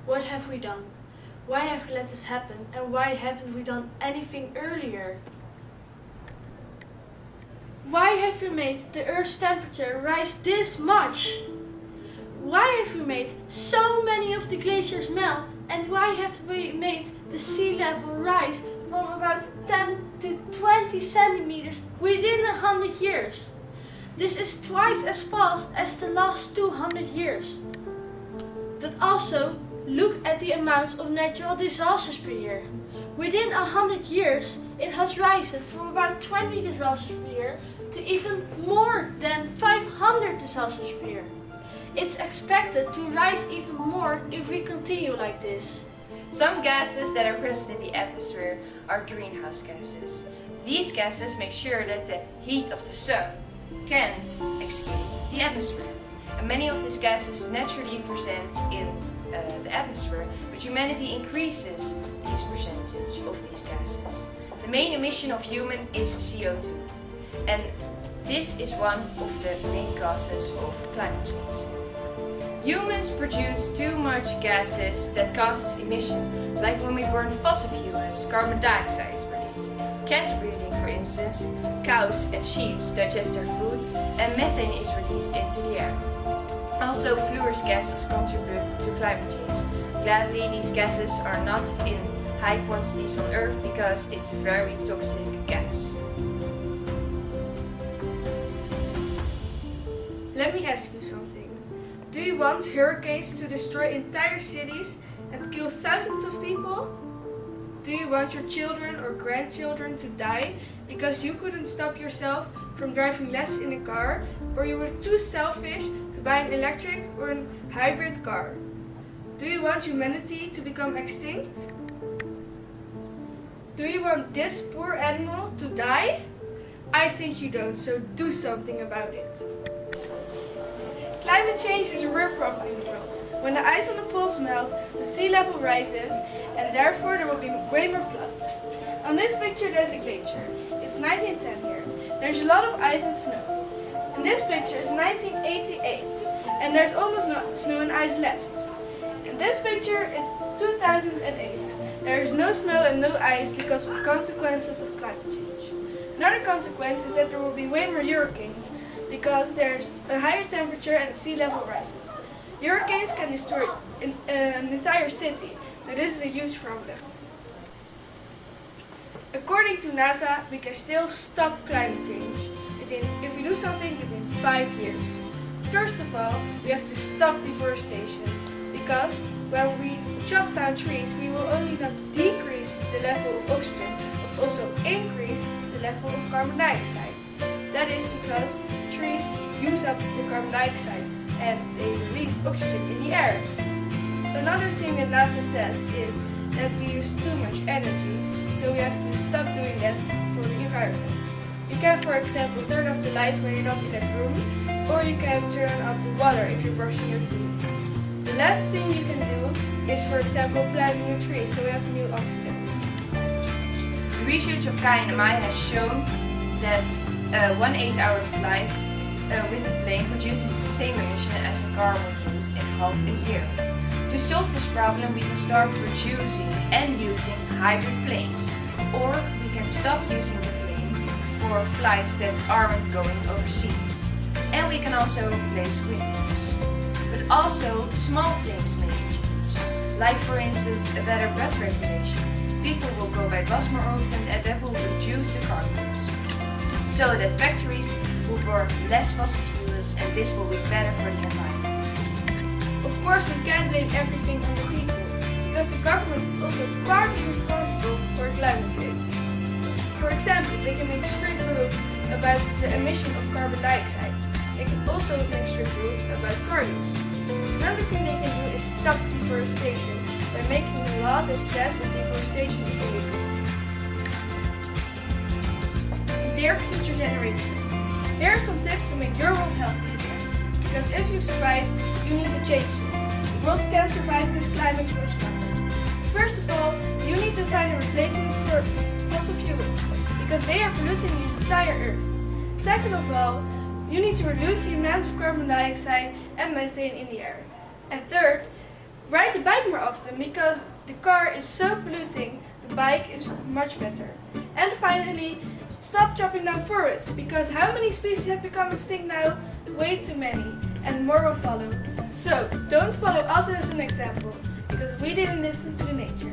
What have we done? Why have we let this happen, and why haven't we done anything earlier? Why have we made the Earth's temperature rise this much? Why have we made so many of the glaciers melt, and why have we made the sea level rise from about 10 to 20 centimeters within 100 years? This is twice as fast as the last 200 years. But also, look at the amounts of natural disasters per year. Within 100 years, it has risen from about 20 disasters per year to even more than 500 disasters per year. It's expected to rise even more if we continue like this. Some gases that are present in the atmosphere are greenhouse gases. These gases make sure that the heat of the sun can't escape the atmosphere. And many of these gases naturally present in the atmosphere, but humanity increases this percentage of these gases. The main emission of human is CO2, and this is one of the main causes of climate change. Humans produce too much gases that causes emission, like when we burn fossil fuels, carbon dioxide is released. Cats breeding, for instance, cows and sheep digest their food, and methane is released into the air. Also, fluorous gases contribute to climate change. Gladly, these gases are not in high quantities on Earth because it's a very toxic gas. Let me ask you something. Do you want hurricanes to destroy entire cities and kill thousands of people? Do you want your children or grandchildren to die because you couldn't stop yourself from driving less in a car, or you were too selfish to buy an electric or a hybrid car? Do you want humanity to become extinct? Do you want this poor animal to die? I think you don't, so do something about it. Climate change is a real problem in the world. When the ice on the poles melt, the sea level rises, and therefore there will be way more floods. On this picture there's a glacier. It's 1910 here. There's a lot of ice and snow. In this picture it's 1988, and there's almost no snow and ice left. In this picture it's 2008. There is no snow and no ice because of the consequences of climate change. Another consequence is that there will be way more hurricanes, because there's a higher temperature and the sea level rises. Hurricanes can destroy an entire city, so this is a huge problem. According to NASA, we can still stop climate change if we do something within 5 years. First of all, we have to stop deforestation, because when we chop down trees, we will only not decrease the level of oxygen, but also increase the level of carbon dioxide. That is because trees use up the carbon dioxide and they release oxygen in the air. Another thing that NASA says is that we use too much energy, so we have to stop doing that for the environment. You can, for example, turn off the lights when you're not in that room, or you can turn off the water if you're brushing your teeth. The last thing you can do is, for example, plant new trees so we have new oxygen. The research of Kai and Amaya has shown that 1 8-hour flight with a plane produces the same emission as a car will use in half a year. To solve this problem, we can start producing and using hybrid planes, or we can stop using the plane for flights that aren't going overseas. And we can also replace greenhouse. But also, small things may change, like for instance a better bus regulation. People will go by bus more often, and that will reduce the carbon use, so that factories will burn less fossil fuels, and this will be better for the environment. Of course, we can't blame everything on the people, because the government is also partly responsible for climate change. For example, they can make strict rules about the emission of carbon dioxide. They can also make strict rules about car use. Another thing they can do is stop deforestation by making a law that says that deforestation is illegal. Dear future generations, here are some tips to make your world healthier. Because if you survive, you need to change it. The world can't survive this climate change problem. First of all, you need to find a replacement for fossil fuels, because they are polluting the entire Earth. Second of all, you need to reduce the amount of carbon dioxide and methane in the air. And third, Ride the bike more often because the car is so polluting, the bike is much better. And finally, stop chopping down forests because how many species have become extinct now? Way too many, and more will follow. So don't follow us as an example because we didn't listen to the nature.